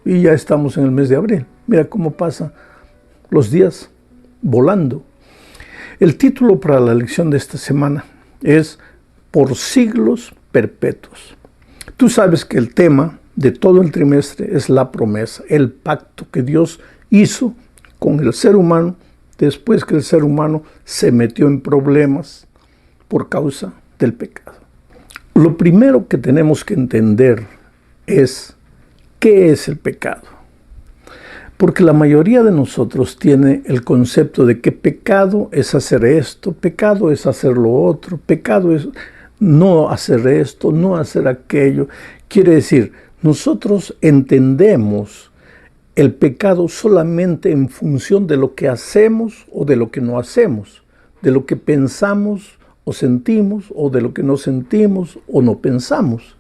y ya estamos en el mes de abril. Mira cómo pasan los días volando. El título para la lección de esta semana es Por siglos perpetuos. Tú sabes que el tema de todo el trimestre es la promesa, el pacto que Dios hizo con el ser humano después que el ser humano se metió en problemas por causa del pecado. Lo primero que tenemos que entender es ¿qué es el pecado? Porque la mayoría de nosotros tiene el concepto de que pecado es hacer esto, pecado es hacer lo otro, pecado es no hacer esto, no hacer aquello. Quiere decir, nosotros entendemos el pecado solamente en función de lo que hacemos o de lo que no hacemos, de lo que pensamos o sentimos o de lo que no sentimos o no pensamos.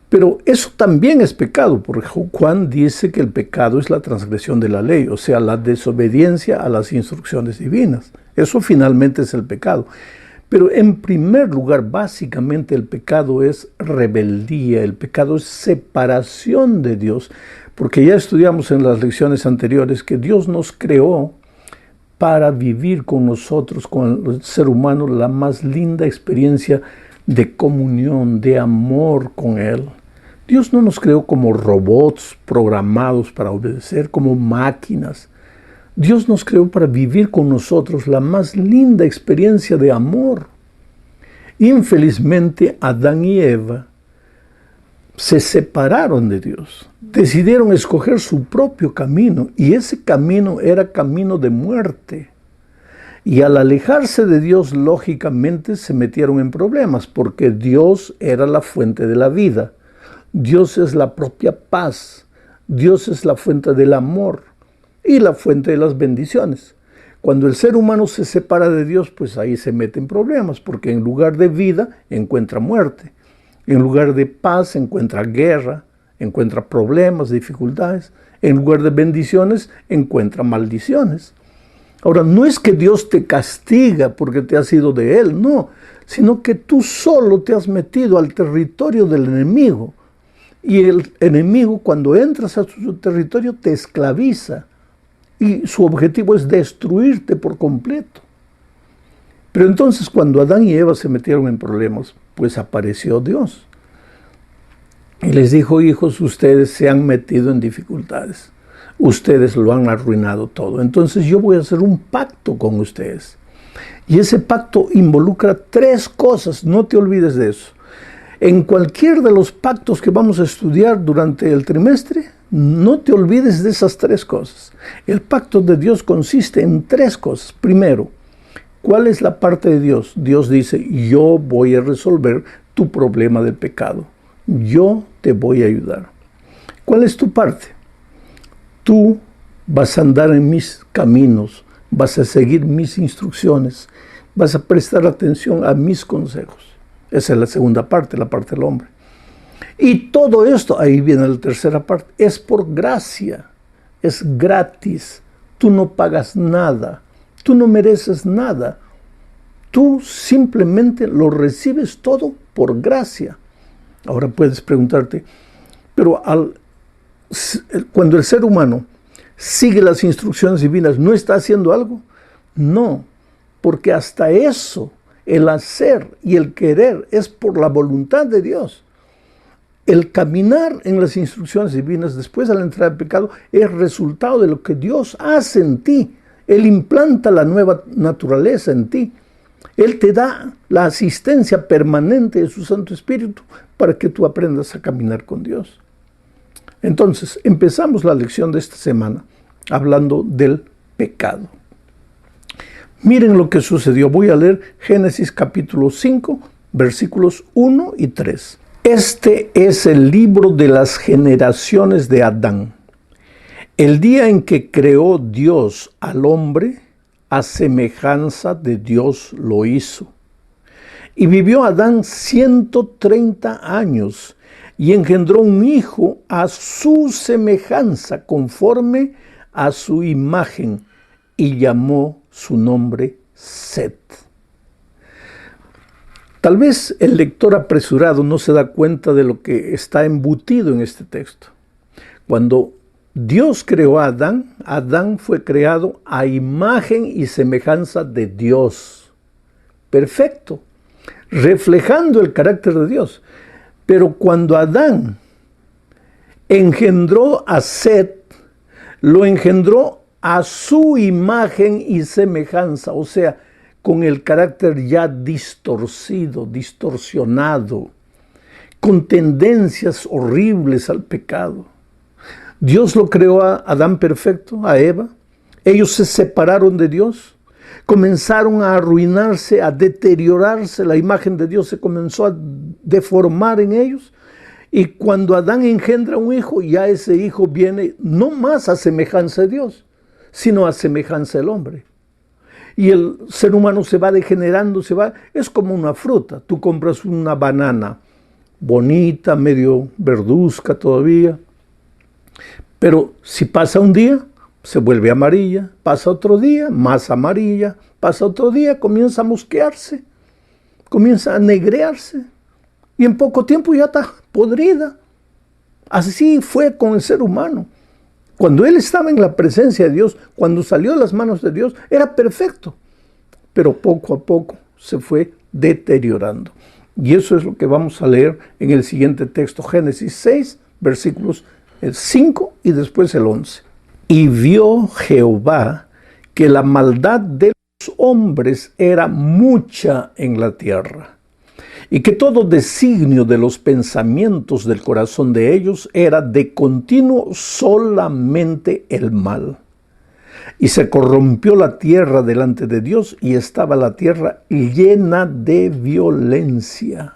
Pero eso también es pecado, porque Juan dice que el pecado es la transgresión de la ley, o sea, la desobediencia a las instrucciones divinas. Eso finalmente es el pecado. Pero en primer lugar, básicamente el pecado es rebeldía, el pecado es separación de Dios, porque ya estudiamos en las lecciones anteriores que Dios nos creó para vivir con nosotros, con el ser humano, la más linda experiencia de comunión, de amor con Él. Dios no nos creó como robots programados para obedecer, como máquinas. Dios nos creó para vivir con nosotros la más linda experiencia de amor. Infelizmente, Adán y Eva se separaron de Dios. Decidieron escoger su propio camino y ese camino era camino de muerte. Y al alejarse de Dios, lógicamente se metieron en problemas porque Dios era la fuente de la vida. Dios es la propia paz. Dios es la fuente del amor y la fuente de las bendiciones. Cuando el ser humano se separa de Dios, pues ahí se mete en problemas, porque en lugar de vida encuentra muerte. En lugar de paz encuentra guerra, encuentra problemas, dificultades. En lugar de bendiciones encuentra maldiciones. Ahora, no es que Dios te castiga porque te has ido de Él, no, sino que tú solo te has metido al territorio del enemigo. Y el enemigo, cuando entras a su territorio, te esclaviza. Y su objetivo es destruirte por completo. Pero entonces, cuando Adán y Eva se metieron en problemas, pues apareció Dios. Y les dijo, hijos, ustedes se han metido en dificultades. Ustedes lo han arruinado todo. Entonces yo voy a hacer un pacto con ustedes. Y ese pacto involucra 3 cosas. No te olvides de eso. En cualquier de los pactos que vamos a estudiar durante el trimestre, no te olvides de esas 3 cosas. El pacto de Dios consiste en 3 cosas. Primero, ¿cuál es la parte de Dios? Dios dice, yo voy a resolver tu problema del pecado. Yo te voy a ayudar. ¿Cuál es tu parte? Tú vas a andar en mis caminos, vas a seguir mis instrucciones, vas a prestar atención a mis consejos. Esa es la segunda parte, la parte del hombre. Y todo esto, ahí viene la tercera parte, es por gracia, es gratis. Tú no pagas nada, tú no mereces nada. Tú simplemente lo recibes todo por gracia. Ahora puedes preguntarte, pero cuando el ser humano sigue las instrucciones divinas, ¿no está haciendo algo? No, porque hasta eso, el hacer y el querer es por la voluntad de Dios. El caminar en las instrucciones divinas después de la entrada del pecado es resultado de lo que Dios hace en ti. Él implanta la nueva naturaleza en ti. Él te da la asistencia permanente de su Santo Espíritu para que tú aprendas a caminar con Dios. Entonces, empezamos la lección de esta semana hablando del pecado. Miren lo que sucedió. Voy a leer Génesis capítulo 5, versículos 1 y 3. Este es el libro de las generaciones de Adán. El día en que creó Dios al hombre, a semejanza de Dios lo hizo. Y vivió Adán 130 años y engendró un hijo a su semejanza, conforme a su imagen, y llamó su nombre Set. Tal vez el lector apresurado no se da cuenta de lo que está embutido en este texto. Cuando Dios creó a Adán, Adán fue creado a imagen y semejanza de Dios. Perfecto, reflejando el carácter de Dios. Pero cuando Adán engendró a Set, lo engendró a su imagen y semejanza, o sea, con el carácter ya distorcido, distorsionado, con tendencias horribles al pecado. Dios lo creó a Adán perfecto, a Eva. Ellos se separaron de Dios, comenzaron a arruinarse, a deteriorarse. La imagen de Dios se comenzó a deformar en ellos. Y cuando Adán engendra un hijo, ya ese hijo viene no más a semejanza de Dios, sino a semejanza del hombre. Y el ser humano se va degenerando, es como una fruta. Tú compras una banana bonita, medio verduzca todavía, pero si pasa un día, se vuelve amarilla, pasa otro día, más amarilla, pasa otro día, comienza a mosquearse, comienza a negrearse, y en poco tiempo ya está podrida. Así fue con el ser humano. Cuando él estaba en la presencia de Dios, cuando salió de las manos de Dios, era perfecto, pero poco a poco se fue deteriorando. Y eso es lo que vamos a leer en el siguiente texto, Génesis 6, versículos 5 y después el 11. Y vio Jehová que la maldad de los hombres era mucha en la tierra, y que todo designio de los pensamientos del corazón de ellos era de continuo solamente el mal. Y se corrompió la tierra delante de Dios, y estaba la tierra llena de violencia.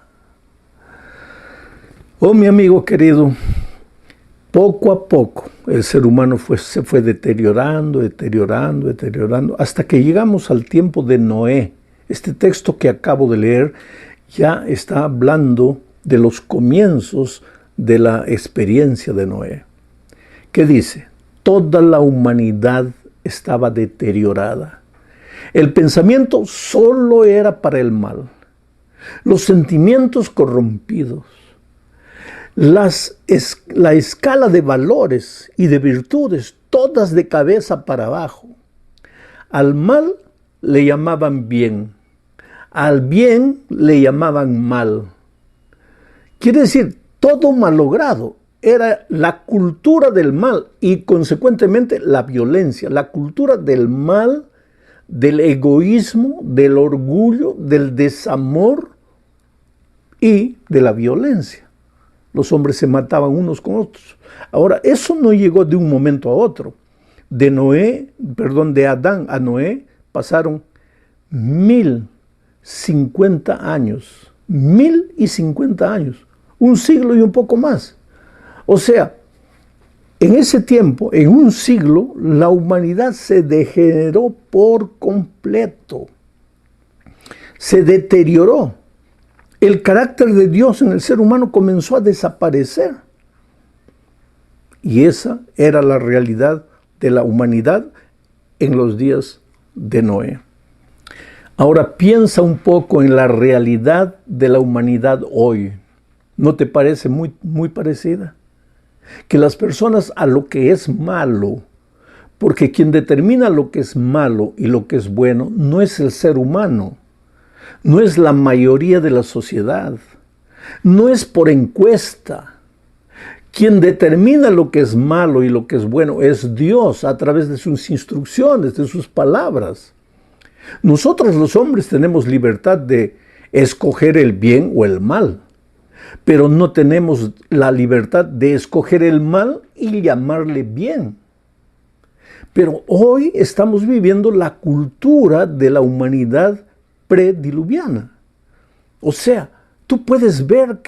Oh, mi amigo querido, poco a poco el ser humano se fue deteriorando, hasta que llegamos al tiempo de Noé. Este texto que acabo de leer ya está hablando de los comienzos de la experiencia de Noé. ¿Qué dice? Toda la humanidad estaba deteriorada. El pensamiento solo era para el mal. Los sentimientos corrompidos. La escala de valores y de virtudes, todas de cabeza para abajo. Al mal le llamaban bien. Al bien le llamaban mal. Quiere decir, todo malogrado. Era la cultura del mal y consecuentemente la violencia, la cultura del mal, del egoísmo, del orgullo, del desamor y de la violencia. Los hombres se mataban unos con otros. Ahora, eso no llegó de un momento a otro. De Adán a Noé pasaron 1050 años. 1050 años. Un siglo y un poco más. O sea, en ese tiempo, en un siglo, la humanidad se degeneró por completo. Se deterioró. El carácter de Dios en el ser humano comenzó a desaparecer. Y esa era la realidad de la humanidad en los días de Noé. Ahora piensa un poco en la realidad de la humanidad hoy. ¿No te parece muy parecida? Que las personas a lo que es malo, porque quien determina lo que es malo y lo que es bueno no es el ser humano, no es la mayoría de la sociedad, no es por encuesta. Quien determina lo que es malo y lo que es bueno es Dios a través de sus instrucciones, de sus palabras. Nosotros los hombres tenemos libertad de escoger el bien o el mal, pero no tenemos la libertad de escoger el mal y llamarle bien. Pero hoy estamos viviendo la cultura de la humanidad prediluviana. O sea, tú puedes ver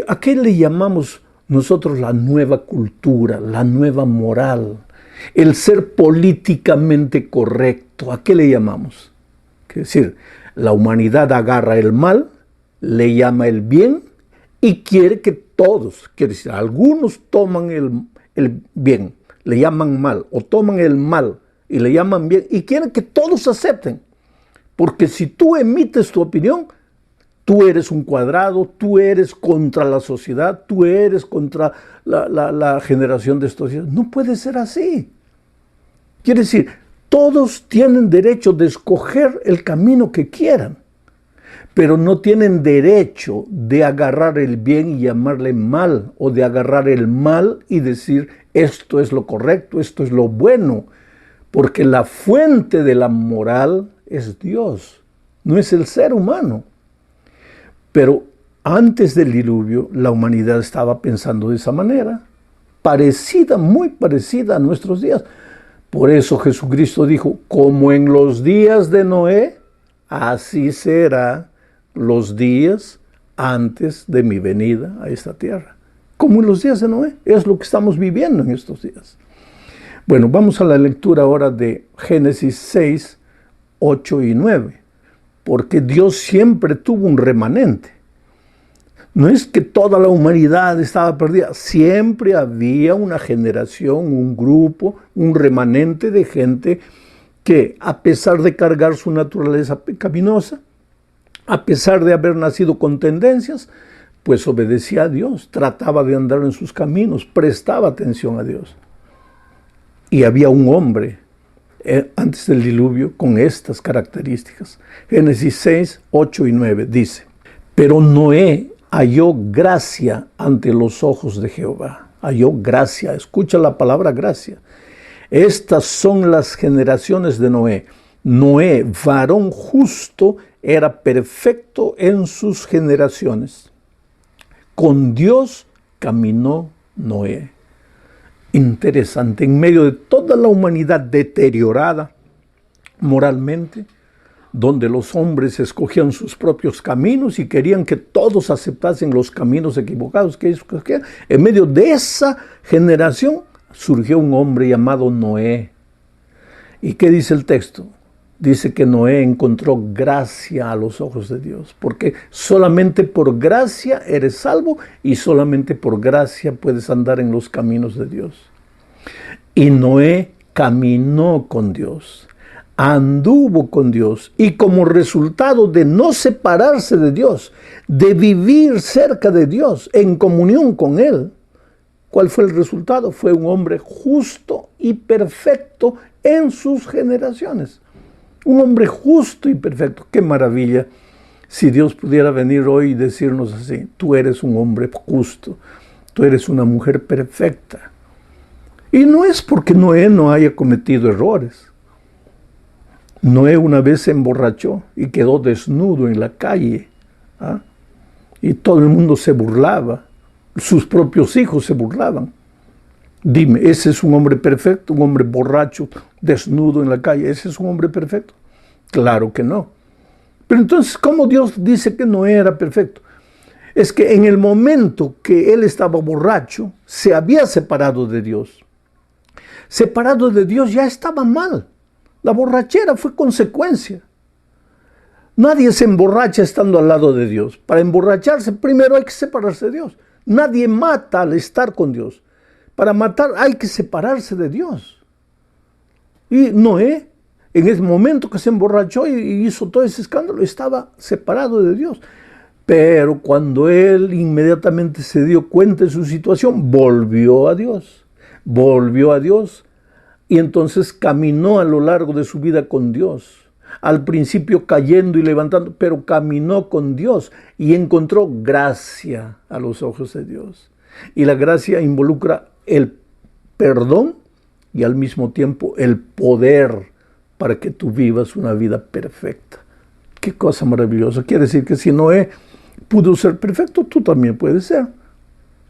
¿a qué le llamamos nosotros la nueva cultura, la nueva moral? El ser políticamente correcto, ¿a qué le llamamos? Es decir, la humanidad agarra el mal, le llama el bien y quiere que todos, quiere decir, algunos toman el bien, le llaman mal, o toman el mal y le llaman bien, y quieren que todos acepten. Porque si tú emites tu opinión, tú eres un cuadrado, tú eres contra la sociedad, tú eres contra la generación de estos días. No puede ser así. Quiere decir, todos tienen derecho de escoger el camino que quieran, pero no tienen derecho de agarrar el bien y llamarle mal, o de agarrar el mal y decir, esto es lo correcto, esto es lo bueno, porque la fuente de la moral es Dios, no es el ser humano. Pero antes del diluvio, la humanidad estaba pensando de esa manera, parecida, muy parecida a nuestros días. Por eso Jesucristo dijo, como en los días de Noé, así será los días antes de mi venida a esta tierra. Como en los días de Noé, es lo que estamos viviendo en estos días. Bueno, vamos a la lectura ahora de Génesis 6, 8 y 9. Porque Dios siempre tuvo un remanente. No es que toda la humanidad estaba perdida, siempre había una generación, un grupo, un remanente de gente que, a pesar de cargar su naturaleza pecaminosa, a pesar de haber nacido con tendencias, pues obedecía a Dios, trataba de andar en sus caminos, prestaba atención a Dios. Y había un hombre antes del diluvio con estas características. Génesis 6, 8 y 9 dice, pero Noé halló gracia ante los ojos de Jehová. Halló gracia, escucha la palabra gracia. Estas son las generaciones de Noé. Noé, varón justo, era perfecto en sus generaciones. Con Dios caminó Noé. Interesante, en medio de toda la humanidad deteriorada moralmente, donde los hombres escogían sus propios caminos y querían que todos aceptasen los caminos equivocados que ellos escogían, en medio de esa generación surgió un hombre llamado Noé. ¿Y qué dice el texto? Dice que Noé encontró gracia a los ojos de Dios, porque solamente por gracia eres salvo y solamente por gracia puedes andar en los caminos de Dios. Y Noé caminó con Dios, anduvo con Dios, y como resultado de no separarse de Dios, de vivir cerca de Dios, en comunión con Él, ¿cuál fue el resultado? Fue un hombre justo y perfecto en sus generaciones. Un hombre justo y perfecto. ¡Qué maravilla! Si Dios pudiera venir hoy y decirnos así, tú eres un hombre justo, tú eres una mujer perfecta. Y no es porque Noé no haya cometido errores. Noé una vez se emborrachó y quedó desnudo en la calle. Y todo el mundo se burlaba. Sus propios hijos se burlaban. Dime, ¿ese es un hombre perfecto? ¿Un hombre borracho, desnudo en la calle? ¿Ese es un hombre perfecto? Claro que no. Pero entonces, ¿cómo Dios dice que no era perfecto? Es que en el momento que él estaba borracho, se había separado de Dios. Separado de Dios ya estaba mal. La borrachera fue consecuencia. Nadie se emborracha estando al lado de Dios. Para emborracharse, primero hay que separarse de Dios. Nadie mata al estar con Dios. Para matar hay que separarse de Dios. Y Noé, en ese momento que se emborrachó y hizo todo ese escándalo, estaba separado de Dios. Pero cuando él inmediatamente se dio cuenta de su situación, volvió a Dios. Volvió a Dios y entonces caminó a lo largo de su vida con Dios. Al principio cayendo y levantando, pero caminó con Dios y encontró gracia a los ojos de Dios. Y la gracia involucra el perdón y al mismo tiempo el poder para que tú vivas una vida perfecta. Qué cosa maravillosa. Quiere decir que si Noé pudo ser perfecto, tú también puedes ser.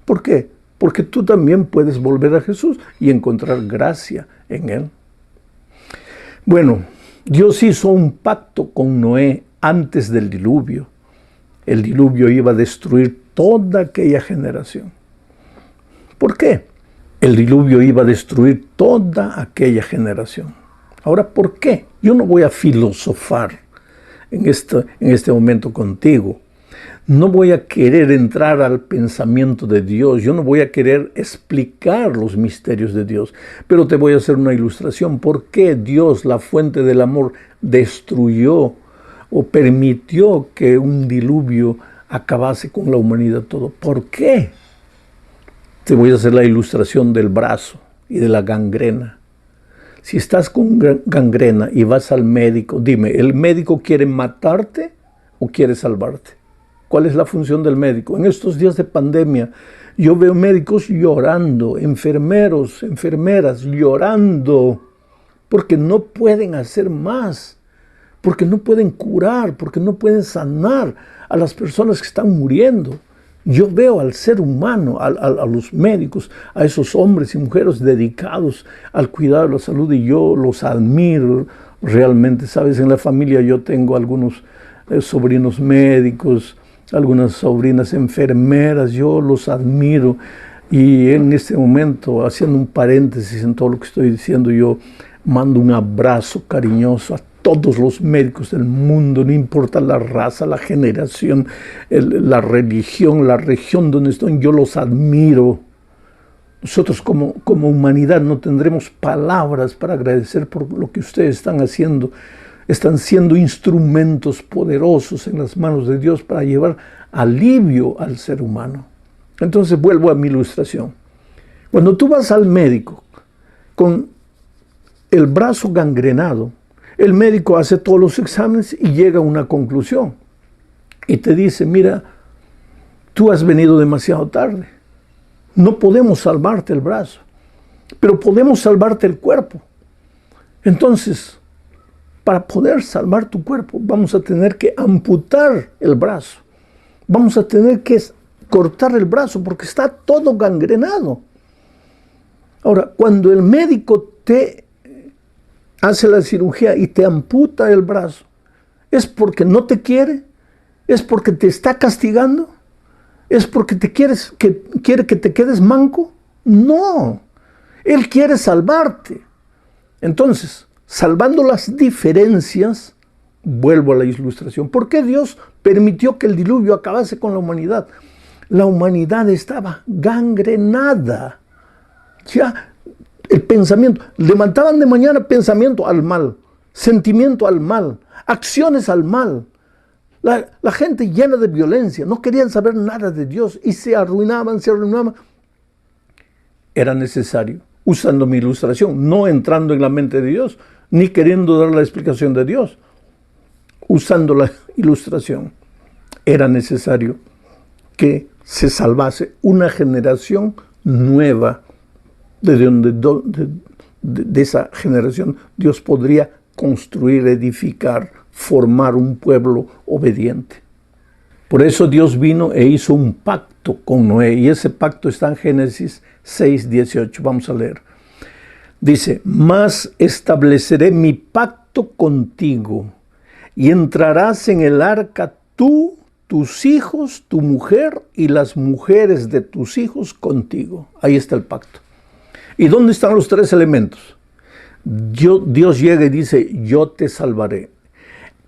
¿Por qué? Porque tú también puedes volver a Jesús y encontrar gracia en Él. Bueno, Dios hizo un pacto con Noé antes del diluvio. El diluvio iba a destruir toda aquella generación. ¿Por qué? El diluvio iba a destruir toda aquella generación. Ahora, ¿por qué? Yo no voy a filosofar en este momento contigo. No voy a querer entrar al pensamiento de Dios. Yo no voy a querer explicar los misterios de Dios. Pero te voy a hacer una ilustración. ¿Por qué Dios, la fuente del amor, destruyó o permitió que un diluvio acabase con la humanidad todo. ¿Por qué? Te voy a hacer la ilustración del brazo y de la gangrena. Si estás con gangrena y vas al médico, dime, ¿el médico quiere matarte o quiere salvarte? ¿Cuál es la función del médico? En estos días de pandemia, yo veo médicos llorando, enfermeros, enfermeras llorando, porque no pueden hacer más, porque no pueden curar, porque no pueden sanar a las personas que están muriendo. Yo veo al ser humano, a los médicos, a esos hombres y mujeres dedicados al cuidado de la salud, y yo los admiro realmente. Sabes, en la familia yo tengo algunos sobrinos médicos, algunas sobrinas enfermeras, yo los admiro. Y en este momento, haciendo un paréntesis en todo lo que estoy diciendo, yo mando un abrazo cariñoso a todos los médicos del mundo, no importa la raza, la generación, la religión, la región donde están, yo los admiro. Nosotros como humanidad no tendremos palabras para agradecer por lo que ustedes están haciendo. Están siendo instrumentos poderosos en las manos de Dios para llevar alivio al ser humano. Entonces vuelvo a mi ilustración. Cuando tú vas al médico con el brazo gangrenado, el médico hace todos los exámenes y llega a una conclusión. Y te dice, mira, tú has venido demasiado tarde. No podemos salvarte el brazo, pero podemos salvarte el cuerpo. Entonces, para poder salvar tu cuerpo, vamos a tener que amputar el brazo. Vamos a tener que cortar el brazo porque está todo gangrenado. Ahora, cuando el médico te hace la cirugía y te amputa el brazo, ¿es porque no te quiere? ¿Es porque te está castigando? ¿Es porque quiere que te quedes manco? No, Él quiere salvarte. Entonces, salvando las diferencias, vuelvo a la ilustración. ¿Por qué Dios permitió que el diluvio acabase con la humanidad? La humanidad estaba gangrenada. Ya, el pensamiento, levantaban de mañana pensamiento al mal, sentimiento al mal, acciones al mal. La gente llena de violencia, no querían saber nada de Dios y se arruinaban. Era necesario, usando mi ilustración, no entrando en la mente de Dios, ni queriendo dar la explicación de Dios, usando la ilustración, era necesario que se salvase una generación nueva. De esa generación Dios podría construir, edificar, formar un pueblo obediente. Por eso Dios vino e hizo un pacto con Noé, y ese pacto está en Génesis 6:18. Vamos a leer. Dice, mas estableceré mi pacto contigo, y entrarás en el arca tú, tus hijos, tu mujer y las mujeres de tus hijos contigo. Ahí está el pacto. ¿Y dónde están los tres elementos? Dios llega y dice, yo te salvaré.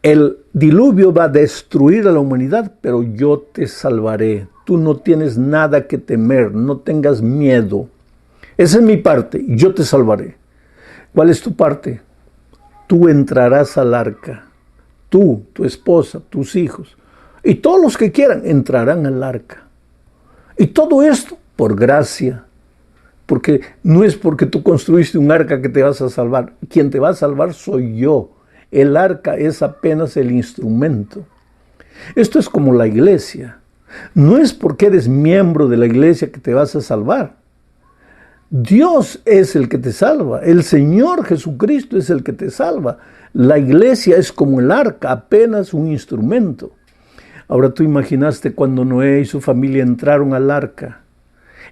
El diluvio va a destruir a la humanidad, pero yo te salvaré. Tú no tienes nada que temer, no tengas miedo. Esa es mi parte, yo te salvaré. ¿Cuál es tu parte? Tú entrarás al arca. Tú, tu esposa, tus hijos. Y todos los que quieran entrarán al arca. Y todo esto por gracia. Porque no es porque tú construiste un arca que te vas a salvar. Quien te va a salvar soy yo. El arca es apenas el instrumento. Esto es como la iglesia. No es porque eres miembro de la iglesia que te vas a salvar. Dios es el que te salva. El Señor Jesucristo es el que te salva. La iglesia es como el arca, apenas un instrumento. Ahora tú imaginaste cuando Noé y su familia entraron al arca.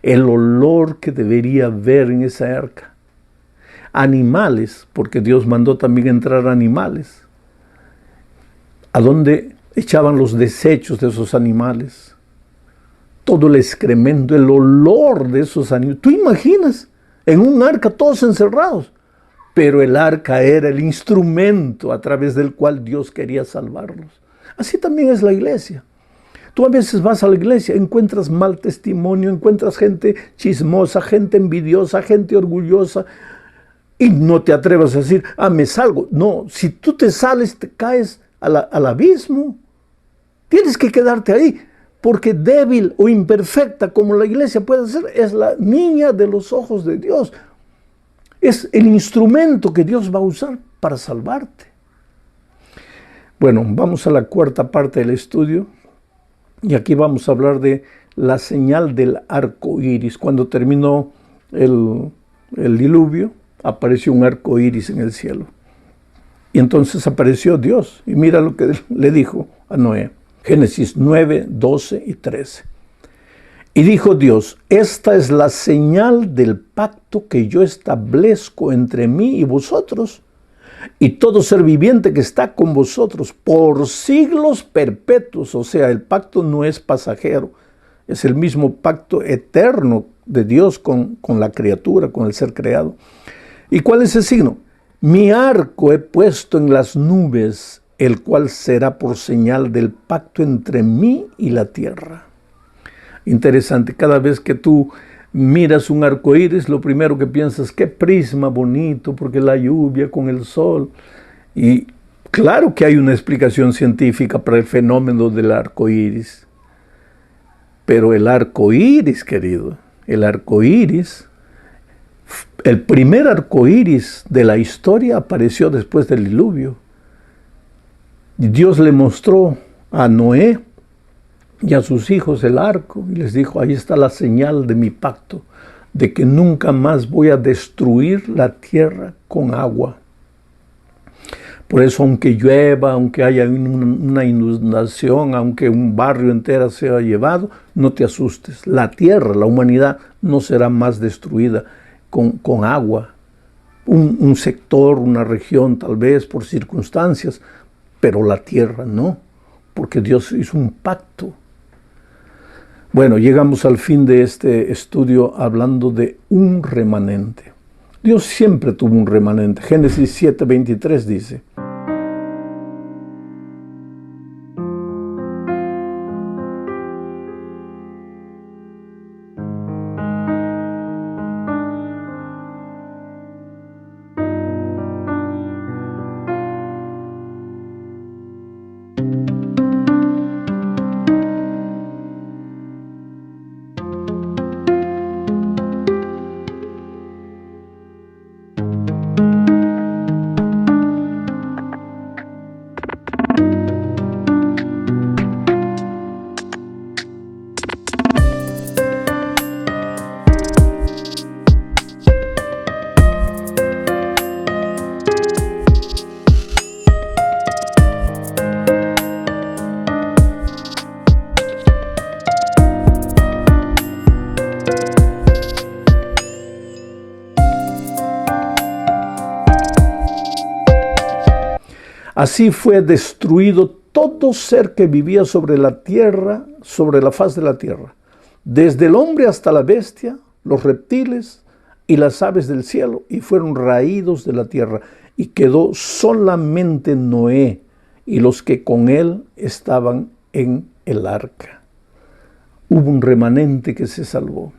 El olor que debería haber en esa arca. Animales, porque Dios mandó también entrar animales. ¿A dónde echaban los desechos de esos animales? Todo el excremento, el olor de esos animales. ¿Tú imaginas? En un arca todos encerrados. Pero el arca era el instrumento a través del cual Dios quería salvarlos. Así también es la iglesia. Tú a veces vas a la iglesia, encuentras mal testimonio, encuentras gente chismosa, gente envidiosa, gente orgullosa, y no te atrevas a decir, me salgo. No, si tú te sales, te caes al abismo. Tienes que quedarte ahí, porque débil o imperfecta como la iglesia puede ser, es la niña de los ojos de Dios. Es el instrumento que Dios va a usar para salvarte. Bueno, vamos a la cuarta parte del estudio, y aquí vamos a hablar de la señal del arco iris. Cuando terminó el diluvio, apareció un arco iris en el cielo. Y entonces apareció Dios, y mira lo que le dijo a Noé. Génesis 9, 12 y 13. Y dijo Dios: esta es la señal del pacto que yo establezco entre mí y vosotros, y todo ser viviente que está con vosotros, por siglos perpetuos. O sea, el pacto no es pasajero, es el mismo pacto eterno de Dios con la criatura, con el ser creado. ¿Y cuál es el signo? Mi arco he puesto en las nubes, el cual será por señal del pacto entre mí y la tierra. Interesante, cada vez que tú miras un arco iris, lo primero que piensas, qué prisma bonito, porque la lluvia con el sol. Y claro que hay una explicación científica para el fenómeno del arco iris. Pero el arco iris, querido, el arco iris, el primer arco iris de la historia apareció después del diluvio. Dios le mostró a Noé y a sus hijos el arco y les dijo: ahí está la señal de mi pacto, de que nunca más voy a destruir la tierra con agua. Por eso, aunque llueva, aunque haya una inundación, aunque un barrio entero sea llevado, no te asustes. La tierra, la humanidad, no será más destruida con agua. Un sector, una región tal vez por circunstancias, pero la tierra no, porque Dios hizo un pacto. Bueno, llegamos al fin de este estudio hablando de un remanente. Dios siempre tuvo un remanente. Génesis 7:23 dice: así fue destruido todo ser que vivía sobre la tierra, sobre la faz de la tierra, desde el hombre hasta la bestia, los reptiles y las aves del cielo, y fueron raídos de la tierra, y quedó solamente Noé y los que con él estaban en el arca. Hubo un remanente que se salvó.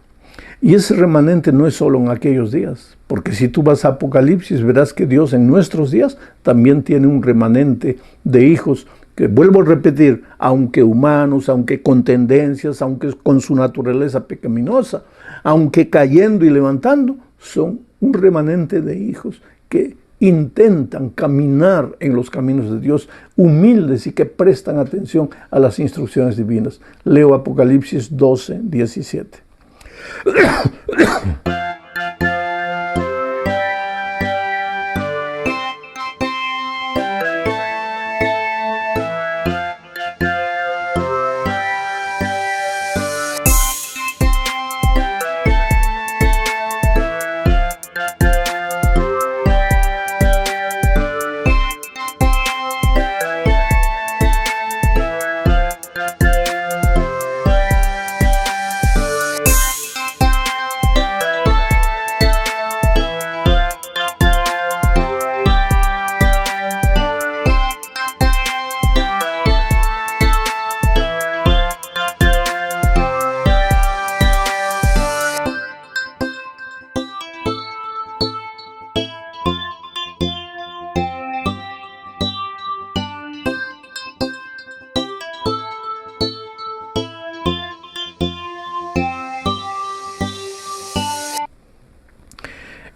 Y ese remanente no es solo en aquellos días, porque si tú vas a Apocalipsis verás que Dios en nuestros días también tiene un remanente de hijos que, vuelvo a repetir, aunque humanos, aunque con tendencias, aunque con su naturaleza pecaminosa, aunque cayendo y levantando, son un remanente de hijos que intentan caminar en los caminos de Dios, humildes y que prestan atención a las instrucciones divinas. Leo Apocalipsis 12:17.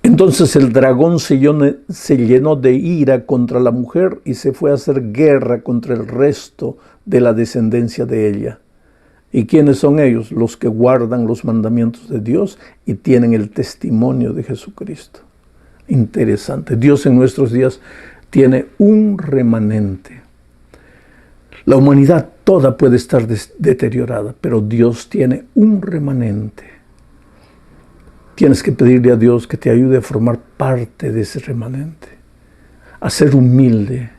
Entonces el dragón se llenó de ira contra la mujer y se fue a hacer guerra contra el resto de la descendencia de ella. ¿Y quiénes son ellos? Los que guardan los mandamientos de Dios y tienen el testimonio de Jesucristo. Interesante. Dios en nuestros días tiene un remanente. La humanidad toda puede estar deteriorada, pero Dios tiene un remanente. Tienes que pedirle a Dios que te ayude a formar parte de ese remanente, a ser humilde,